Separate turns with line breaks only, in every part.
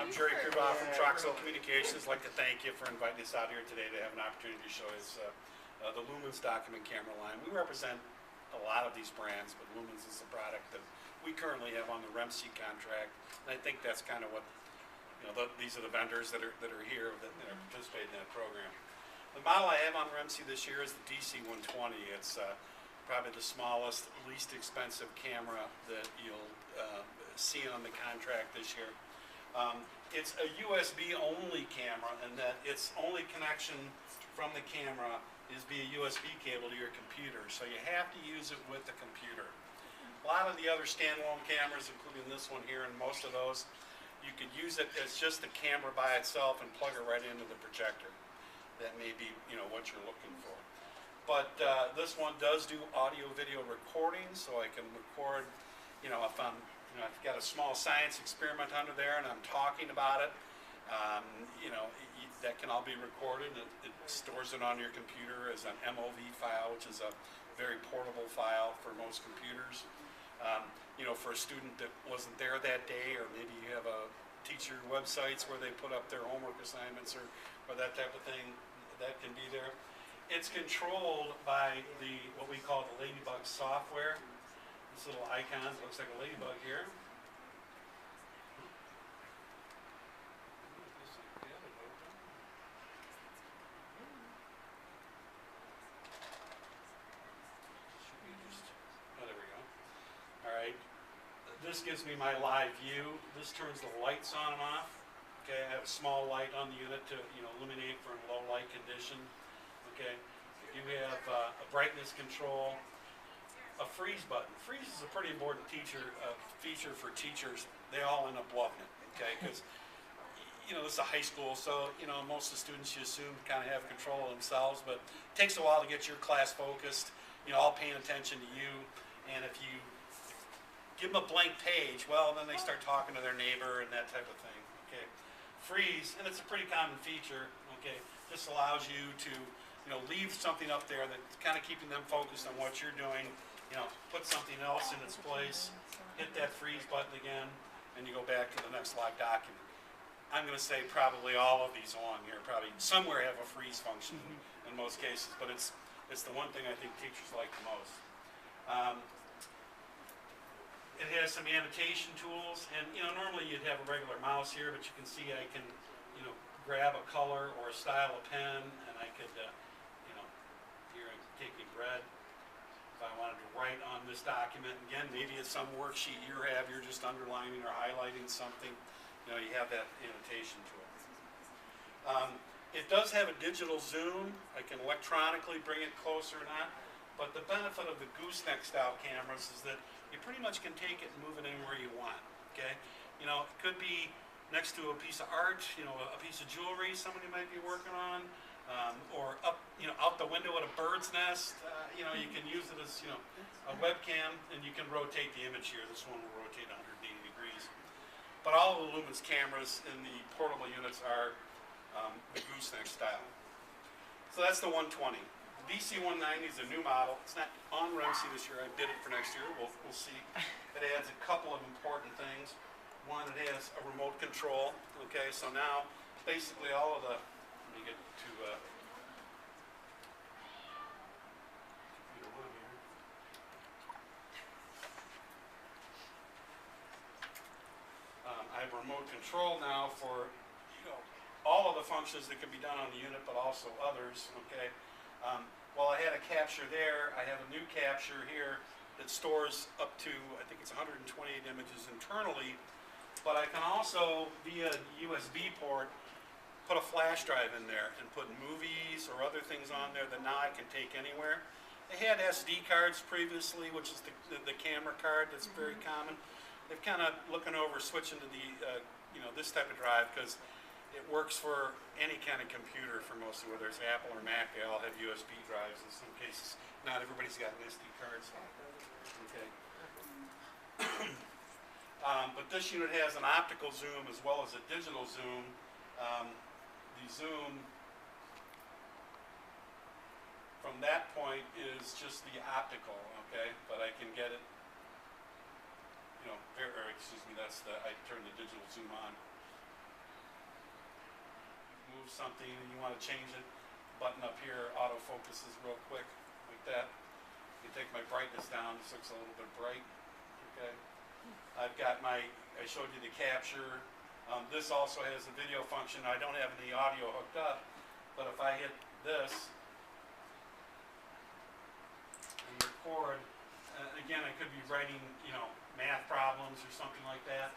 I'm Jerry Kruboff from Troxel Communications. I'd like to thank you for inviting us out here today to have an opportunity to show us the Lumens document camera line. We represent a lot of these brands, but Lumens is the product that we currently have on the REMC contract, and I think that's kind of what, these are the vendors that are here that are participating in that program. The model I have on REMC this year is the DC-120. It's probably the smallest, least expensive camera that you'll see on the contract this year. It's a USB only camera, and that its only connection from the camera is via USB cable to your computer, so you have to use it with the computer. A lot of the other standalone cameras, including this one here and most of those, you could use it as just the camera by itself and plug it right into the projector. That may be what you're looking for. But this one does do audio video recording, so I can record, if I've got a small science experiment under there and I'm talking about it, that can all be recorded. It stores it on your computer as an MOV file, which is a very portable file for most computers. For a student that wasn't there that day, or maybe you have a teacher websites where they put up their homework assignments or that type of thing, that can be there. It's controlled by what we call the Ladybug software. This little icon looks like a ladybug here. There we go. All right. This gives me my live view. This turns the lights on and off. Okay, I have a small light on the unit to illuminate for a low light condition. Okay, you have a brightness control, a freeze button. Freeze is a pretty important feature for teachers. They all end up loving it. Okay, because this is a high school, so most of the students, you assume, kind of have control of themselves, but it takes a while to get your class focused. All paying attention to you, and if you give them a blank page, well, then they start talking to their neighbor and that type of thing. Okay, freeze, and it's a pretty common feature. Okay, this allows you to leave something up there that's kind of keeping them focused on what you're doing. Put something else in its place, hit that freeze button again, and you go back to the next live document. I'm going to say probably all of these along here probably somewhere have a freeze function in most cases, but it's the one thing I think teachers like the most. It has some annotation tools, and normally you'd have a regular mouse here, but you can see I can grab a color or a style of pen, and I could here I'm taking red. If I wanted to write on this document, again, maybe it's some worksheet you have, you're just underlining or highlighting something, you have that annotation tool. It does have a digital zoom. I can electronically bring it closer or not, but the benefit of the gooseneck style cameras is that you pretty much can take it and move it anywhere you want. Okay, it could be next to a piece of art, a piece of jewelry somebody might be working on, or up, out the window at a bird's nest. You can use it as a webcam, and you can rotate the image here. This one will rotate 180 degrees. But all of the Lumens cameras in the portable units are the gooseneck style. So that's the 120. The DC-190 is a new model. It's not on REMC this year. I bid it for next year. We'll see. It adds a couple of important things. One, it has a remote control. Okay, so now basically all of the, let me get to computer one here. I have remote control now for all of the functions that can be done on the unit, but also others. Okay. While I had a capture there, I have a new capture here that stores up to, I think it's 128 images internally, but I can also, via USB port, put a flash drive in there and put movies or other things on there that now I can take anywhere. They had SD cards previously, which is the camera card that's very common. They've kind of looking over switching to the, this type of drive, because it works for any kind of computer for most of, whether it's Apple or Mac. They all have USB drives in some cases. Not everybody's got an SD card. So. Okay. But this unit has an optical zoom as well as a digital zoom. The zoom from that point is just the optical, okay? But I can get it, I turned the digital zoom on. move something and you want to change it, button up here autofocuses real quick, like that. You take my brightness down, this looks a little bit bright, okay. I've got I showed you the capture. This also has a video function. I don't have any audio hooked up, but if I hit this and record, again, I could be writing, you know, math problems or something like that,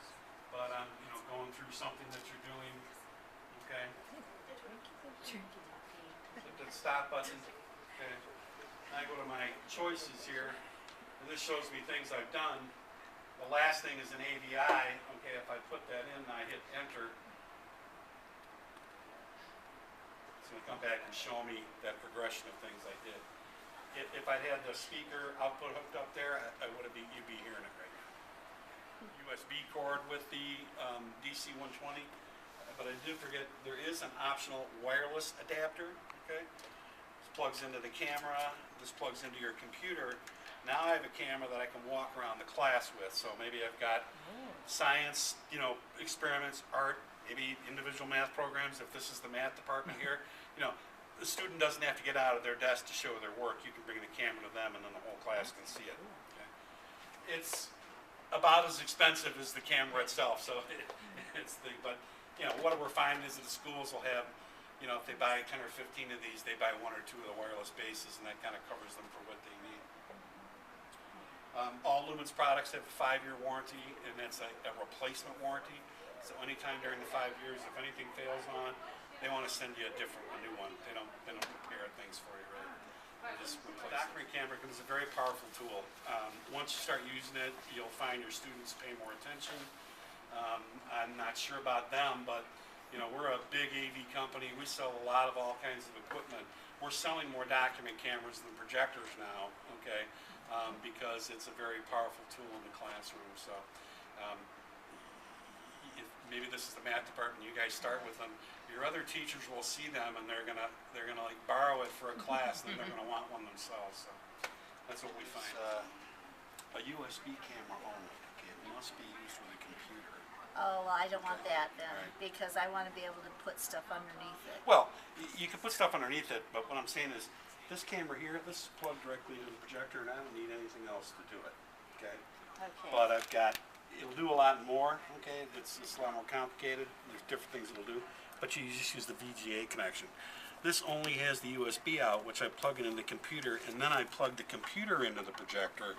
but I'm, you know, going through something that you're doing, okay. Hit that stop button, okay. I go to my choices here, and this shows me things I've done. The last thing is an AVI. Okay, if I put that in and I hit enter, it's going to come back and show me that progression of things I did. If I had the speaker output hooked up there, you'd be hearing it right now. USB cord with the DC 120, but I did forget there is an optional wireless adapter. Okay, this plugs into the camera. This plugs into your computer. Now I have a camera that I can walk around the class with. So maybe I've got science, you know, experiments, art, maybe individual math programs. If this is the math department here, you know, the student doesn't have to get out of their desk to show their work. You can bring the camera to them, and then the whole class can see it. Okay. It's about as expensive as the camera itself. So but you know, what we're finding is that the schools will have, you know, if they buy 10 or 15 of these, they buy 1 or 2 of the wireless bases, and that kind of covers them for what they need. All Lumens products have a 5-year warranty, and that's a replacement warranty. So anytime during the 5 years, if anything fails on, they want to send you a new one. They don't repair things for you, right? They just replace it. Document camera is a very powerful tool. Once you start using it, you'll find your students pay more attention. I'm not sure about them, but you know, we're a big AV company. We sell a lot of all kinds of equipment. We're selling more document cameras than projectors now, okay? Because it's a very powerful tool in the classroom. So maybe this is the math department. You guys start with them. Your other teachers will see them, and they're gonna like borrow it for a class, and then they're gonna want one themselves. So that's what we find. A USB camera only. Okay, it must be used with a computer.
Oh, well, I don't want that then, because I want to be able to put stuff underneath it.
Well, you can put stuff underneath it, but what I'm saying is, this camera here, this is plugged directly into the projector, and I don't need anything else to do it, okay?
Okay.
But it'll do a lot more, okay? It's a lot more complicated. There's different things it'll do, but you just use the VGA connection. This only has the USB out, which I plug it in the computer, and then I plug the computer into the projector.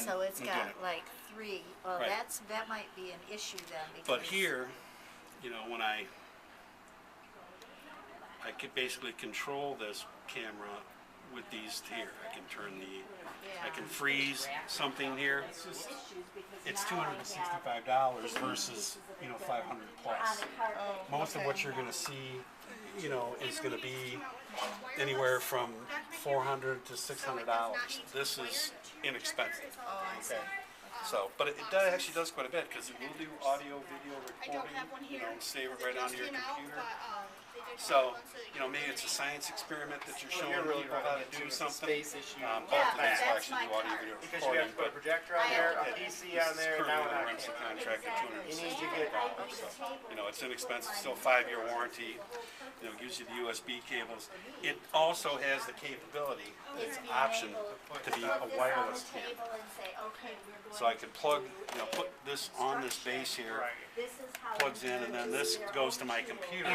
So it's got like 3. Well,
right.
that might be an issue then. Because
but here, you know, when I could basically control this camera with these here. I can turn I can freeze something here. It's $265 versus, you know, $500 plus. Most of what you're going to see, you know, is going to be anywhere from $400 to $600. This is inexpensive. Okay. So, but it actually does quite a bit, because it will do audio, video recording, you know, save it right onto your computer. So, you know, maybe it's a science experiment that you're showing people how to do something.
Space issue.
Both of these actually do audio, video
Because you have to put a projector on there, a PC on there, and now
we're currently under contract at $265. So, you know, it's inexpensive, still 5-year warranty. You know, gives you the USB cables. It also has the capability, it's an option to be a wireless camera. So I could plug, you know, put this on this base here, plugs in, and then this goes to my computer.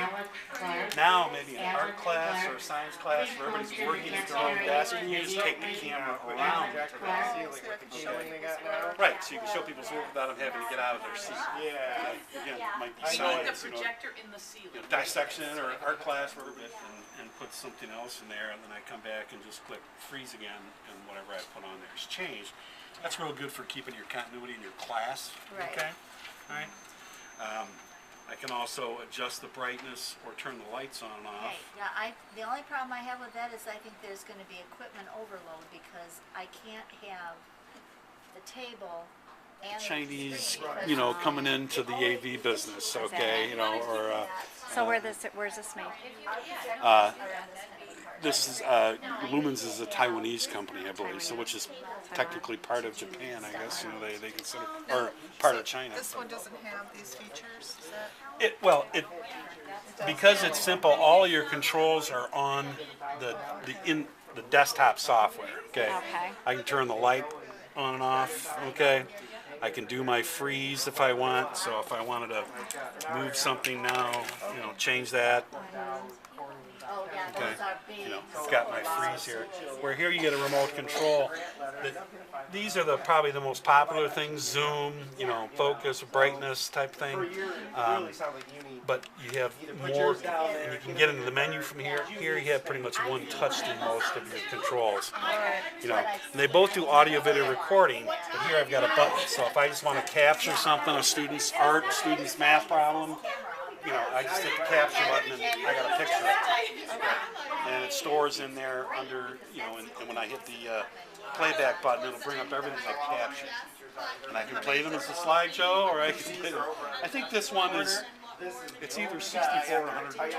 Now, maybe an art class or a science class where everybody's working at their own desk, and you just take the camera around the class. Right, so you can show people's work without them having to get out of their seat.
Yeah.
Again, it might be
You need
science,
the projector in the ceiling.
you know, dissection or art class, wherever, and put something else in there, and then I come back and just click freeze again, and whatever I put on there is changed. That's real good for keeping your continuity in your class.
Right.
Okay. All right. I can also adjust the brightness or turn the lights on and off.
Okay, now the only problem I have with that is I think there's going to be equipment overload, because I can't have the table and
Chinese,
the screen,
you know,
because
coming into the AV business, okay, you know, or
So where's this made?
our projectors are on this many parts.
This is Lumens is a Taiwanese company, I believe, so which is technically part of Japan, I guess. You know, they consider or part of China.
This one doesn't have these features, is that?
It because it's simple. All of your controls are on the desktop software. Okay.
Okay.
I can turn the light on and off. Okay. I can do my freeze if I want. So if I wanted to move something now, you know, change that. Okay, you know, I've got my freeze here. Where here you get a remote control. These are probably the most popular things: zoom, you know, focus, brightness type thing. But you have more, and you can get into the menu from here. Here you have pretty much one touch to most of your controls. You know, and they both do audio video recording. But here I've got a button. So if I just want to capture something, a student's art, student's math problem. You know, I just hit the capture button and I got a picture of it. And it stores in there under, you know, and when I hit the playback button, it'll bring up everything I captured. And I can play them as a slideshow, or I can play them. I think this one is, it's either 64 or 128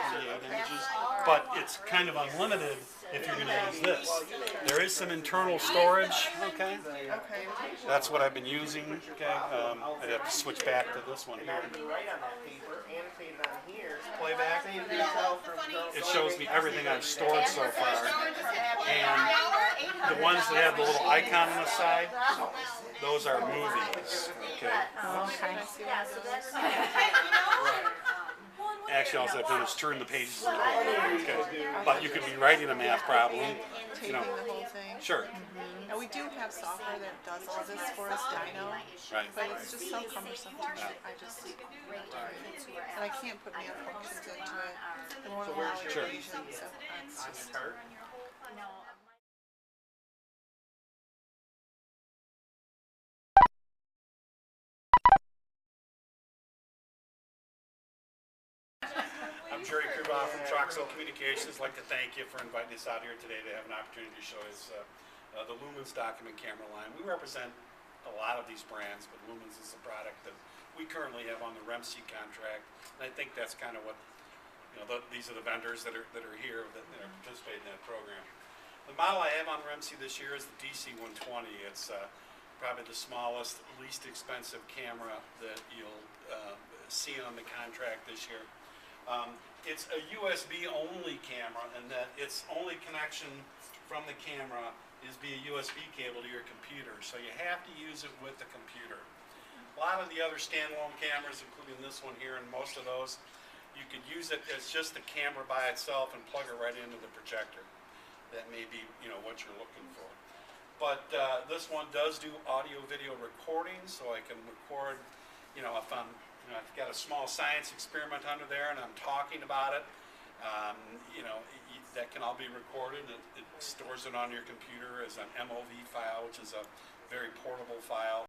images, but it's kind of unlimited if you're going to use this. There is some internal storage, okay? That's what I've been using, okay? I'd have to switch back to this one here. Playback. It shows me everything I've stored so far. And the ones that have the little icon on the side, those are movies, okay? Actually, all I've done is turn the pages of the book, okay? But you could be writing a math problem, you know.
The whole thing.
Sure.
And we do have software that does all this for us, Dino,
Right.
but it's just so cumbersome to me. I just, and I can't put math functions into it. It won't allow
Sure.
equations, so it's just.
I'm Jerry Kuba from Troxel Communications. I'd like to thank you for inviting us out here today to have an opportunity to show us the Lumens document camera line. We represent a lot of these brands, but Lumens is the product that we currently have on the REMC contract, and I think that's kind of what, you know, these are the vendors that are here that are participating in that program. The model I have on REMC this year is the DC-120. It's probably the smallest, least expensive camera that you'll see on the contract this year. It's a USB only camera, and that its only connection from the camera is via USB cable to your computer, so you have to use it with the computer. A lot of the other standalone cameras, including this one here and most of those, you could use it as just the camera by itself and plug it right into the projector. That may be, you know, what you're looking for. But this one does do audio video recording, so I can record, you know, if I've got a small science experiment under there and I'm talking about it, you know, that can all be recorded. It stores it on your computer as an MOV file, which is a very portable file.